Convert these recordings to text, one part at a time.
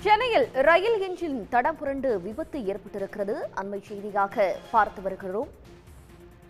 சென்னையில் ரயில் என்ஜின் தடம் புரண்டு விபத்து ஏற்பட்டிருக்கிறது. அண்மை செய்தியாக பார்த்து வருகிறோம்.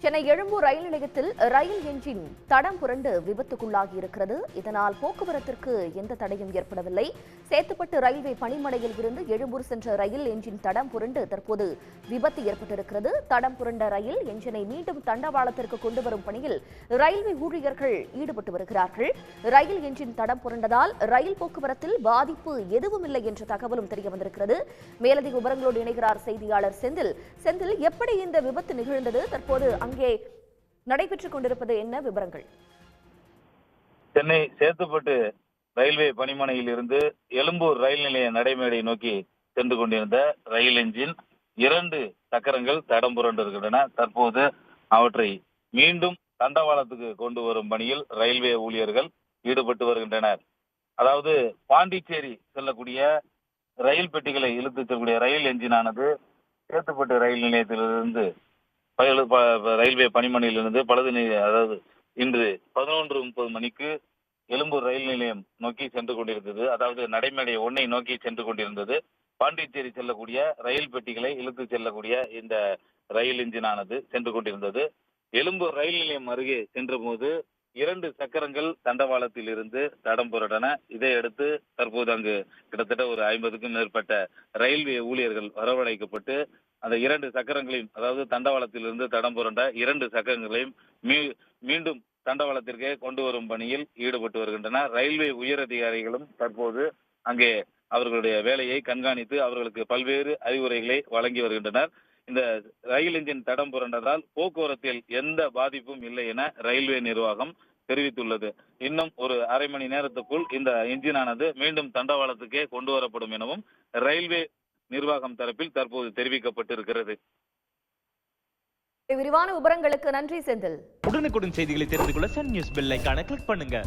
சென்னை எழும்பூர் ரயில் நிலையத்தில் ரயில் என்ஜின் தடம் புரண்டு விபத்துக்குள்ளாகி இருக்கிறது. இதனால் போக்குவரத்திற்கு எந்த தடையும் ஏற்படவில்லை. சேத்துப்பட்டு ரயில்வே பணிமனையில் இருந்து எழும்பூர் சென்ற ரயில் என்ஜின் தடம் புரண்டு தற்போது விபத்து ஏற்பட்டிருக்கிறது. தடம் புரண்ட ரயில் என்ஜினை மீண்டும் தண்டவாளத்திற்கு கொண்டு வரும் பணியில் ரயில்வே ஊழியர்கள் ஈடுபட்டு வருகிறார்கள். ரயில் என்ஜின் தடம் புரண்டதால் ரயில் போக்குவரத்தில் பாதிப்பு எதுவும் இல்லை என்ற தகவலும் தெரிய வந்திருக்கிறது. மேலதிக விவரங்களோடு இணைகிறார் செய்தியாளர் செந்தில். செந்தில், எப்படி இந்த விபத்து நிகழ்ந்தது? தற்போது அங்கே நடைபெற்றுக் கொண்டிருப்பது என்ன விவரங்கள்? சென்னை சேத்துப்பட்டு ரயில்வே பணிமனையில் இருந்து எழும்பூர் ரயில் நிலைய நடைமேடை நோக்கி சென்று கொண்டிருந்த ரயில் என்ஜின் 2 சக்கரங்கள் தடம் புரண்டிருக்கின்றன. தற்போது அவற்றை மீண்டும் தண்டவாளத்துக்கு கொண்டு வரும் பணியில் ரயில்வே ஊழியர்கள் ஈடுபட்டு வருகின்றனர். அதாவது பாண்டிச்சேரி செல்லக்கூடிய ரயில் பெட்டிகளை இழுத்துச் செல்லக்கூடிய ரயில் என்ஜினானது சேத்துப்பட்டு ரயில் நிலையத்திலிருந்து ரயில்வே பணிமனையிலிருந்து அதாவது இன்று 11:30 மணிக்கு எழும்பூர் ரயில் நிலையம் நோக்கி சென்று கொண்டிருந்தது. அதாவது நடைமேடை 1 நோக்கி சென்று கொண்டிருந்தது. பாண்டிச்சேரி செல்லக்கூடிய ரயில் பெட்டிகளை இழுத்து செல்லக்கூடிய இந்த ரயில் என்ஜினானது சென்று கொண்டிருந்தது. எழும்பூர் ரயில் நிலையம் அருகே சென்ற போது 2 சக்கரங்கள் தண்டவாளத்தில் இருந்து தடம் புரண்டன. இதையடுத்து தற்போது அங்கு கிட்டத்தட்ட ஒரு 50க்கும் மேற்பட்ட ரயில்வே ஊழியர்கள் வரவழைக்கப்பட்டு அந்த 2 சக்கரங்களையும், அதாவது தண்டவாளத்தில் இருந்து தடம் புரண்ட 2 சக்கரங்களையும் மீண்டும் தண்டவாளத்திற்கே கொண்டு வரும் பணியில் ஈடுபட்டு வருகின்றனர். ரயில்வே உயரதிகாரிகளும் தற்போது அங்கே அவர்களுடைய வேலையை கண்காணித்து அவர்களுக்கு பல்வேறு அறிவுரைகளை வழங்கி வருகின்றனர். இந்த ரயில் என்ஜின் தடம் புரண்டதால் போக்குவரத்தில் எந்த பாதிப்பும் இல்லை என ரயில்வே நிர்வாகம் தெரிவித்துள்ளது. இன்னும் ஒரு அரை மணி நேரத்துக்குள் இந்த என்ஜினானது மீண்டும் தண்டவாளத்துக்கே கொண்டு வரப்படும் எனவும் ரயில்வே நிர்வாகம் தரப்பில் தற்போது தெரிவிக்கப்பட்டிருக்கிறது. விரிவான விவரங்களுக்கு நன்றி செந்தில். உடனுக்குடன் செய்திகளை தெரிந்து கொள்ள சன் நியூஸ் பெல் ஐகானை கிளிக் பண்ணுங்க.